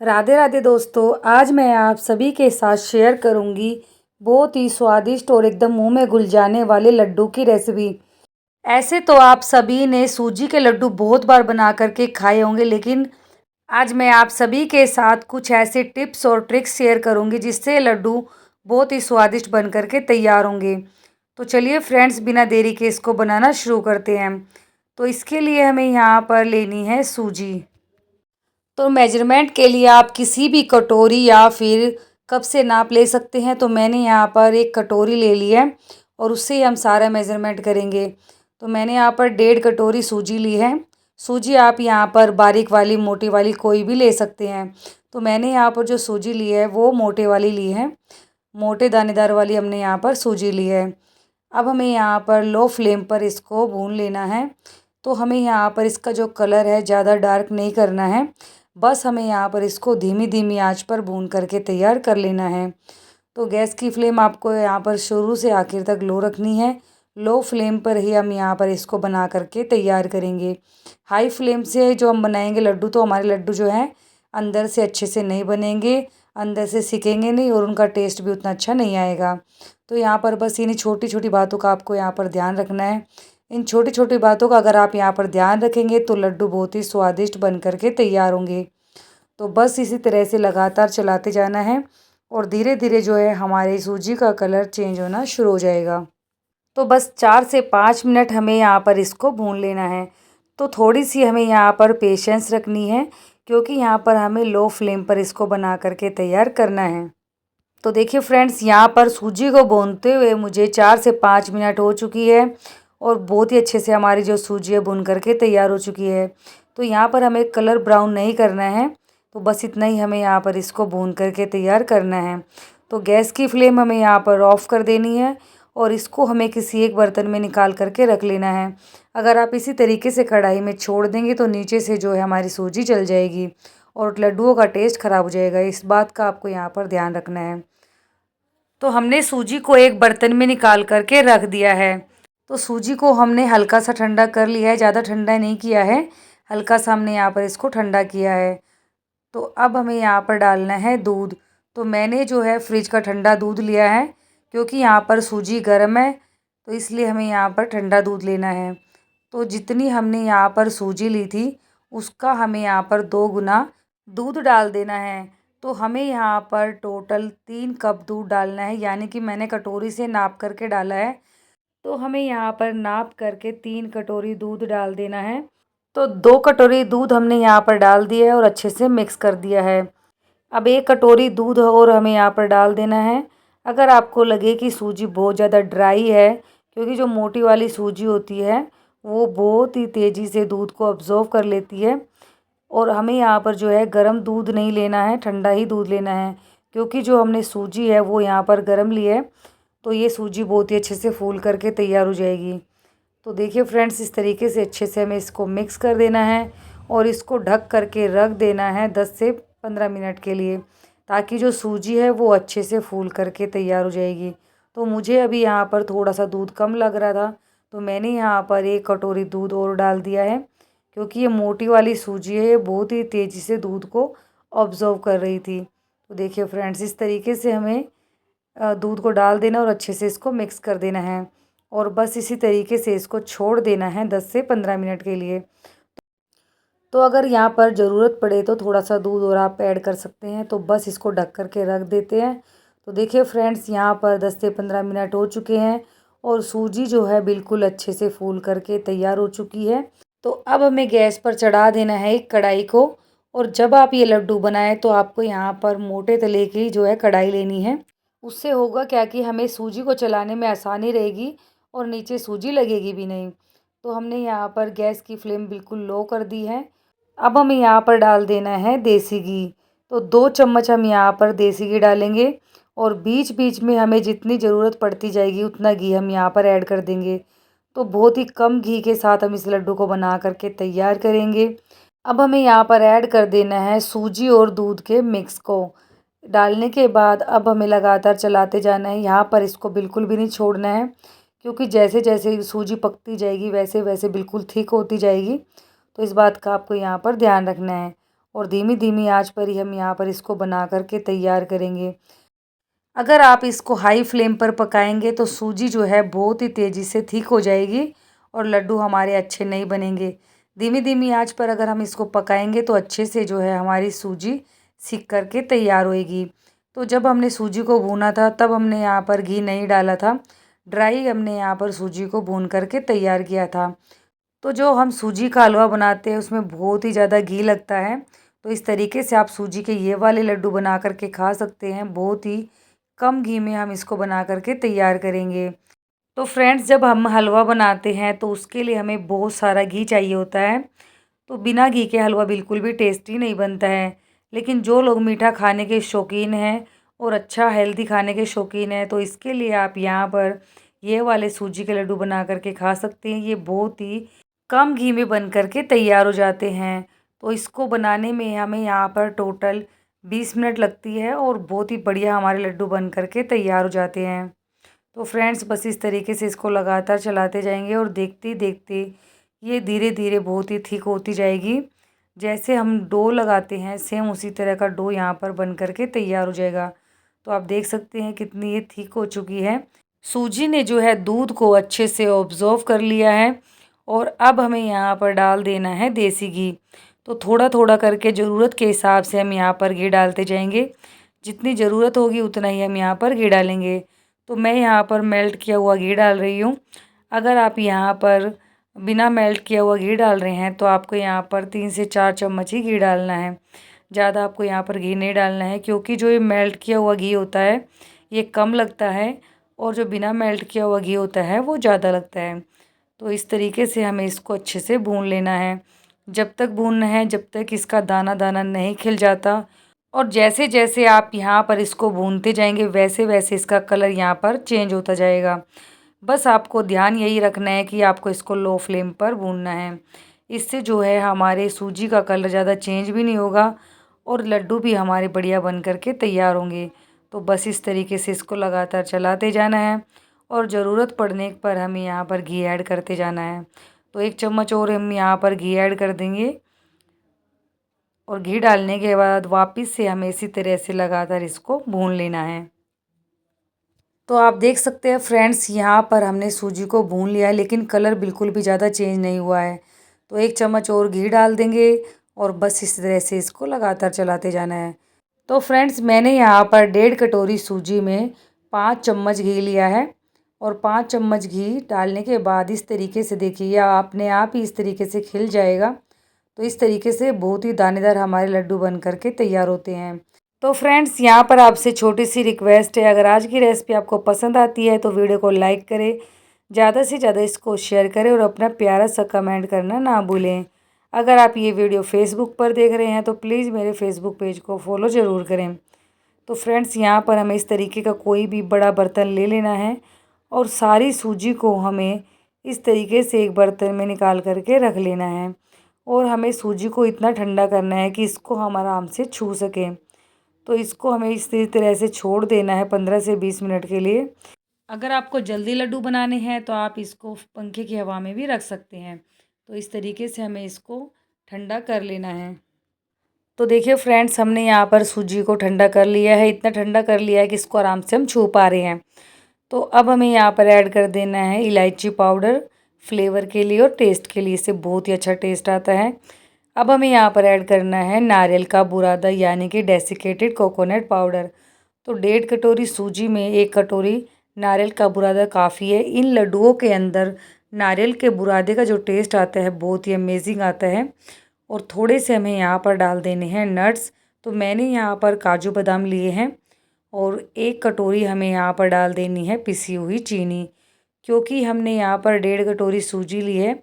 राधे राधे दोस्तों, आज मैं आप सभी के साथ शेयर करूंगी बहुत ही स्वादिष्ट और एकदम मुंह में घुल जाने वाले लड्डू की रेसिपी। ऐसे तो आप सभी ने सूजी के लड्डू बहुत बार बना करके खाए होंगे, लेकिन आज मैं आप सभी के साथ कुछ ऐसे टिप्स और ट्रिक्स शेयर करूंगी जिससे लड्डू बहुत ही स्वादिष्ट बन करके तैयार होंगे। तो चलिए फ्रेंड्स, बिना देरी के इसको बनाना शुरू करते हैं। तो इसके लिए हमें यहाँ पर लेनी है सूजी। तो मेजरमेंट के लिए आप किसी भी कटोरी या फिर कप से नाप ले सकते हैं। तो मैंने यहाँ पर एक कटोरी ले ली है और उससे ही हम सारा मेजरमेंट करेंगे। तो मैंने यहाँ पर 1.5 कटोरी सूजी ली है। सूजी आप यहाँ पर बारीक वाली मोटी वाली कोई भी ले सकते हैं। तो मैंने यहाँ पर जो सूजी ली है वो मोटे वाली ली है, मोटे दानेदार वाली हमने यहाँ पर सूजी ली है। अब हमें यहाँ पर लो फ्लेम पर इसको भून लेना है। तो हमें यहाँ पर इसका जो कलर है ज़्यादा डार्क नहीं करना है, बस हमें यहाँ पर इसको धीमी धीमी आंच पर भून करके तैयार कर लेना है। तो गैस की फ्लेम आपको यहाँ पर शुरू से आखिर तक लो रखनी है। लो फ्लेम पर ही हम यहाँ पर इसको बना करके तैयार करेंगे। हाई फ्लेम से जो हम बनाएंगे लड्डू, तो हमारे लड्डू जो हैं अंदर से अच्छे से नहीं बनेंगे, अंदर से सिकेंगे नहीं और उनका टेस्ट भी उतना अच्छा नहीं आएगा। तो यहाँ पर बस इन्हीं छोटी छोटी बातों का आपको यहाँ पर ध्यान रखना है। इन छोटी छोटी बातों का अगर आप यहाँ पर ध्यान रखेंगे तो लड्डू बहुत ही स्वादिष्ट बन करके तैयार होंगे। तो बस इसी तरह से लगातार चलाते जाना है और धीरे धीरे जो है हमारी सूजी का कलर चेंज होना शुरू हो जाएगा। तो बस 4 से 5 मिनट हमें यहाँ पर इसको भून लेना है। तो थोड़ी सी हमें यहाँ पर पेशेंस रखनी है, क्योंकि यहाँ पर हमें लो फ्लेम पर इसको बना करके तैयार करना है। तो देखिए फ्रेंड्स, यहाँ पर सूजी को भूनते हुए मुझे 4 से 5 मिनट हो चुकी है और बहुत ही अच्छे से हमारी जो सूजी है भून करके तैयार हो चुकी है। तो यहाँ पर हमें कलर ब्राउन नहीं करना है, तो बस इतना ही हमें यहाँ पर इसको भून करके तैयार करना है। तो गैस की फ्लेम हमें यहाँ पर ऑफ़ कर देनी है और इसको हमें किसी एक बर्तन में निकाल करके रख लेना है। अगर आप इसी तरीके से कढ़ाई में छोड़ देंगे तो नीचे से जो है हमारी सूजी जल जाएगी और लड्डुओं का टेस्ट ख़राब हो जाएगा। इस बात का आपको यहाँ पर ध्यान रखना है। तो हमने सूजी को एक बर्तन में निकाल करके रख दिया है। तो सूजी को हमने हल्का सा ठंडा कर लिया है, ज़्यादा ठंडा नहीं किया है, हल्का सा हमने यहाँ पर इसको ठंडा किया है। तो अब हमें यहाँ पर डालना है दूध। तो मैंने जो है फ्रिज का ठंडा दूध लिया है, क्योंकि यहाँ पर सूजी गर्म है, तो इसलिए हमें यहाँ पर ठंडा दूध लेना है। तो जितनी हमने यहाँ पर सूजी ली थी उसका हमें यहाँ पर 2 गुना दूध डाल देना है। तो हमें यहाँ पर टोटल 3 कप दूध डालना है, यानी कि मैंने कटोरी से नाप करके डाला है। तो हमें यहाँ पर नाप करके 3 कटोरी दूध डाल देना है। तो 2 कटोरी दूध हमने यहाँ पर डाल दिया है और अच्छे से मिक्स कर दिया है। अब 1 कटोरी दूध और हमें यहाँ पर डाल देना है। अगर आपको लगे कि सूजी बहुत ज़्यादा ड्राई है, क्योंकि जो मोटी वाली सूजी होती है वो बहुत ही तेज़ी से दूध को अब्जॉर्व कर लेती है, और हमें यहाँ पर जो है गर्म दूध नहीं लेना है, ठंडा ही दूध लेना है, क्योंकि जो हमने सूजी है वो यहाँ पर गर्म ली है। तो ये सूजी बहुत ही अच्छे से फूल करके तैयार हो जाएगी। तो देखिए फ्रेंड्स, इस तरीके से अच्छे से हमें इसको मिक्स कर देना है और इसको ढक करके रख देना है 10 से 15 मिनट के लिए, ताकि जो सूजी है वो अच्छे से फूल करके तैयार हो जाएगी। तो मुझे अभी यहाँ पर थोड़ा सा दूध कम लग रहा था, तो मैंने यहाँ पर 1 कटोरी दूध और डाल दिया है, क्योंकि ये मोटी वाली सूजी है, ये बहुत ही तेज़ी से दूध को ऑब्जर्व कर रही थी। तो देखिए फ्रेंड्स, इस तरीके से हमें दूध को डाल देना और अच्छे से इसको मिक्स कर देना है और बस इसी तरीके से इसको छोड़ देना है 10 से 15 मिनट के लिए। तो अगर यहाँ पर ज़रूरत पड़े तो थोड़ा सा दूध और आप ऐड कर सकते हैं। तो बस इसको ढक करके रख देते हैं। तो देखिए फ्रेंड्स, यहाँ पर 10 से 15 मिनट हो चुके हैं और सूजी जो है बिल्कुल अच्छे से फूल करके तैयार हो चुकी है। तो अब हमें गैस पर चढ़ा देना है एक कढ़ाई को, और जब आप ये लड्डू बनाएं तो आपको यहाँ पर मोटे तले की जो है कढ़ाई लेनी है। उससे होगा क्या कि हमें सूजी को चलाने में आसानी रहेगी और नीचे सूजी लगेगी भी नहीं। तो हमने यहाँ पर गैस की फ्लेम बिल्कुल लो कर दी है। अब हमें यहाँ पर डाल देना है देसी घी। तो 2 चम्मच हम यहाँ पर देसी घी डालेंगे और बीच बीच में हमें जितनी ज़रूरत पड़ती जाएगी उतना घी हम यहाँ पर ऐड कर देंगे। तो बहुत ही कम घी के साथ हम इस लड्डू को बना करके तैयार करेंगे। अब हमें यहाँ पर ऐड कर देना है सूजी और दूध के मिक्स को। डालने के बाद अब हमें लगातार चलाते जाना है। यहाँ पर इसको बिल्कुल भी नहीं छोड़ना है, क्योंकि जैसे जैसे सूजी पकती जाएगी वैसे वैसे बिल्कुल थिक होती जाएगी। तो इस बात का आपको यहाँ पर ध्यान रखना है। और धीमी धीमी आंच पर ही हम यहाँ पर इसको बना करके तैयार करेंगे। अगर आप इसको हाई फ्लेम पर पकाएंगे तो सूजी जो है बहुत ही तेज़ी से थिक हो जाएगी और लड्डू हमारे अच्छे नहीं बनेंगे। धीमी धीमी आंच पर अगर हम इसको पकाएंगे तो अच्छे से जो है हमारी सूजी सिक करके तैयार होएगी। तो जब हमने सूजी को भूना था तब हमने यहाँ पर घी नहीं डाला था, ड्राई हमने यहाँ पर सूजी को भून करके तैयार किया था। तो जो हम सूजी का हलवा बनाते हैं उसमें बहुत ही ज़्यादा घी लगता है। तो इस तरीके से आप सूजी के ये वाले लड्डू बना करके खा सकते हैं। बहुत ही कम घी में हम इसको बना करके तैयार करेंगे। तो फ्रेंड्स, जब हम हलवा बनाते हैं तो उसके लिए हमें बहुत सारा घी चाहिए होता है। तो बिना घी के हलवा बिल्कुल भी टेस्टी नहीं बनता है। लेकिन जो लोग मीठा खाने के शौकीन हैं और अच्छा हेल्दी खाने के शौकीन हैं तो इसके लिए आप यहाँ पर ये वाले सूजी के लड्डू बना करके खा सकते हैं। ये बहुत ही कम घी में बन करके तैयार हो जाते हैं। तो इसको बनाने में हमें यहाँ पर टोटल 20 मिनट लगती है और बहुत ही बढ़िया हमारे लड्डू बन करके तैयार हो जाते हैं। तो फ्रेंड्स, बस इस तरीके से इसको लगातार चलाते जाएंगे और देखते देखते ये धीरे धीरे बहुत ही थिक होती जाएगी। जैसे हम डो लगाते हैं सेम उसी तरह का डो यहाँ पर बन करके तैयार हो जाएगा। तो आप देख सकते हैं कितनी ये थिक हो चुकी है। सूजी ने जो है दूध को अच्छे से ऑब्जर्व कर लिया है और अब हमें यहाँ पर डाल देना है देसी घी। तो थोड़ा थोड़ा करके ज़रूरत के हिसाब से हम यहाँ पर घी डालते जाएंगे। जितनी ज़रूरत होगी उतना ही हम यहाँ पर घी डालेंगे। तो मैं यहाँ पर मेल्ट किया हुआ घी डाल रही हूँ। अगर आप यहाँ पर बिना मेल्ट किया हुआ घी डाल रहे हैं तो आपको यहाँ पर 3 से 4 चम्मच ही घी डालना है। ज़्यादा आपको यहाँ पर घी नहीं डालना है क्योंकि जो ये मेल्ट किया हुआ घी होता है ये कम लगता है और जो बिना मेल्ट किया हुआ घी होता है वो ज़्यादा लगता है। तो इस तरीके से हमें इसको अच्छे से भून लेना है। जब तक भूनना है जब तक इसका दाना दाना नहीं खिल जाता। और जैसे जैसे आप यहाँ पर इसको भूनते जाएंगे वैसे वैसे इसका कलर यहाँ पर चेंज होता जाएगा। बस आपको ध्यान यही रखना है कि आपको इसको लो फ्लेम पर भूनना है। इससे जो है हमारे सूजी का कलर ज़्यादा चेंज भी नहीं होगा और लड्डू भी हमारे बढ़िया बन करके तैयार होंगे। तो बस इस तरीके से इसको लगातार चलाते जाना है और ज़रूरत पड़ने पर हमें यहाँ पर घी ऐड करते जाना है। तो 1 चम्मच और हम यहाँ पर घी ऐड कर देंगे और घी डालने के बाद वापस से हमें इसी तरह से लगातार इसको भून लेना है। तो आप देख सकते हैं फ्रेंड्स, यहाँ पर हमने सूजी को भून लिया है लेकिन कलर बिल्कुल भी ज़्यादा चेंज नहीं हुआ है। तो 1 चम्मच और घी डाल देंगे और बस इस तरह से इसको लगातार चलाते जाना है। तो फ्रेंड्स, मैंने यहाँ पर 1.5 कटोरी सूजी में 5 चम्मच घी लिया है और 5 चम्मच घी डालने के बाद इस तरीके से देखिए अपने आप ही इस तरीके से खिल जाएगा। तो इस तरीके से बहुत ही दानेदार हमारे लड्डू बन करके तैयार होते हैं। तो फ्रेंड्स, यहाँ पर आपसे छोटी सी रिक्वेस्ट है, अगर आज की रेसिपी आपको पसंद आती है तो वीडियो को लाइक करें, ज़्यादा से ज़्यादा इसको शेयर करें और अपना प्यारा सा कमेंट करना ना भूलें। अगर आप ये वीडियो फेसबुक पर देख रहे हैं तो प्लीज़ मेरे फेसबुक पेज को फॉलो ज़रूर करें। तो फ्रेंड्स, यहाँ पर हमें इस तरीके का कोई भी बड़ा बर्तन ले लेना है और सारी सूजी को हमें इस तरीके से एक बर्तन में निकाल करके रख लेना है और हमें सूजी को इतना ठंडा करना है कि इसको हम आराम से छू सकें। तो इसको हमें इसी तरह से छोड़ देना है 15 से 20 मिनट के लिए। अगर आपको जल्दी लड्डू बनाने हैं तो आप इसको पंखे की हवा में भी रख सकते हैं। तो इस तरीके से हमें इसको ठंडा कर लेना है। तो देखिए फ्रेंड्स, हमने यहाँ पर सूजी को ठंडा कर लिया है, इतना ठंडा कर लिया है कि इसको आराम से हम छू पा रहे हैं। तो अब हमें यहाँ पर ऐड कर देना है इलायची पाउडर फ्लेवर के लिए और टेस्ट के लिए, इससे बहुत ही अच्छा टेस्ट आता है। अब हमें यहाँ पर ऐड करना है नारियल का बुरादा यानी कि डेसिकेटेड कोकोनट पाउडर। तो 1.5 कटोरी सूजी में 1 कटोरी नारियल का बुरादा काफ़ी है। इन लड्डुओं के अंदर नारियल के बुरादे का जो टेस्ट आता है बहुत ही अमेजिंग आता है। और थोड़े से हमें यहाँ पर डाल देने हैं नट्स। तो मैंने यहाँ पर काजू बादाम लिए हैं और 1 कटोरी हमें यहाँ पर डाल देनी है पिसी हुई चीनी। क्योंकि हमने यहाँ पर 1.5 कटोरी सूजी ली है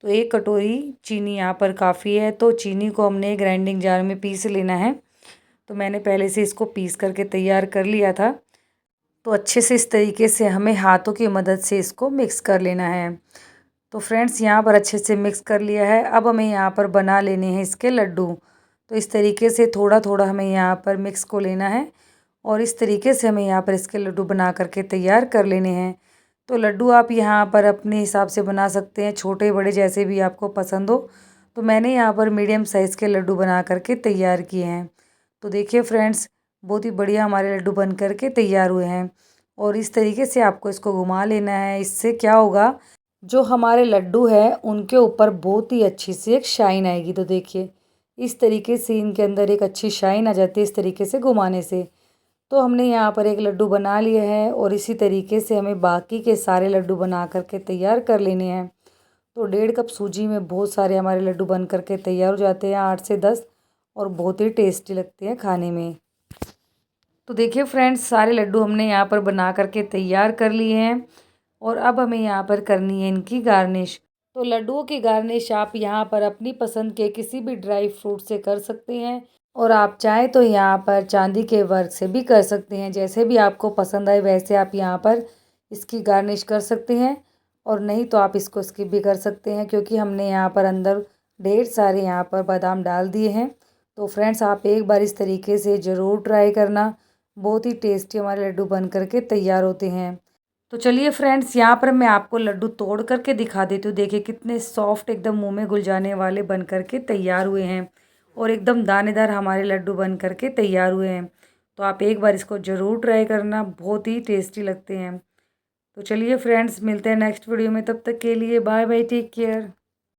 तो 1 कटोरी चीनी यहाँ पर काफ़ी है। तो चीनी को हमने ग्राइंडिंग जार में पीस लेना है। तो मैंने पहले से इसको पीस करके तैयार कर लिया था। तो अच्छे से इस तरीके से हमें हाथों की मदद से इसको मिक्स कर लेना है। तो फ्रेंड्स, यहाँ पर अच्छे से मिक्स कर लिया है। अब हमें यहाँ पर बना लेने हैं इसके लड्डू। तो इस तरीके से थोड़ा थोड़ा हमें यहाँ पर मिक्स को लेना है और इस तरीके से हमें यहाँ पर इसके लड्डू बना करके तैयार कर लेने हैं। तो लड्डू आप यहाँ पर अपने हिसाब से बना सकते हैं, छोटे बड़े जैसे भी आपको पसंद हो। तो मैंने यहाँ पर मीडियम साइज़ के लड्डू बना करके तैयार किए हैं। तो देखिए फ्रेंड्स, बहुत ही बढ़िया हमारे लड्डू बन करके तैयार हुए हैं। और इस तरीके से आपको इसको घुमा लेना है। इससे क्या होगा, जो हमारे लड्डू हैं उनके ऊपर बहुत ही अच्छी सी एक शाइन आएगी। तो देखिए इस तरीके से इनके अंदर एक अच्छी शाइन आ जाती है इस तरीके से घुमाने से। तो हमने यहाँ पर एक लड्डू बना लिया है और इसी तरीके से हमें बाकी के सारे लड्डू बना करके तैयार कर लेने हैं। तो 1.5 कप सूजी में बहुत सारे हमारे लड्डू बन करके तैयार हो जाते हैं, 8 से 10, और बहुत ही टेस्टी लगते हैं खाने में। तो देखिए फ्रेंड्स, सारे लड्डू हमने यहाँ पर बना करके तैयार कर लिए हैं और अब हमें यहाँ पर करनी है इनकी गार्निश। तो लड्डुओं की गार्निश आप यहाँ पर अपनी पसंद के किसी भी ड्राई फ्रूट से कर सकते हैं और आप चाहें तो यहाँ पर चांदी के वर्क से भी कर सकते हैं। जैसे भी आपको पसंद आए वैसे आप यहाँ पर इसकी गार्निश कर सकते हैं, और नहीं तो आप इसको स्किप भी कर सकते हैं क्योंकि हमने यहाँ पर अंदर ढेर सारे यहाँ पर बादाम डाल दिए हैं। तो फ्रेंड्स, आप एक बार इस तरीके से ज़रूर ट्राई करना। बहुत ही टेस्टी हमारे लड्डू बन करके तैयार होते हैं। तो चलिए फ्रेंड्स, यहाँ पर मैं आपको लड्डू तोड़ करके दिखा देती हूँ। देखिए कितने सॉफ्ट, एकदम मुंह में घुल जाने वाले बन करके तैयार हुए हैं और एकदम दानेदार हमारे लड्डू बन करके तैयार हुए हैं। तो आप एक बार इसको ज़रूर ट्राई करना, बहुत ही टेस्टी लगते हैं। तो चलिए फ्रेंड्स, मिलते हैं नेक्स्ट वीडियो में। तब तक के लिए बाय बाय, टेक केयर।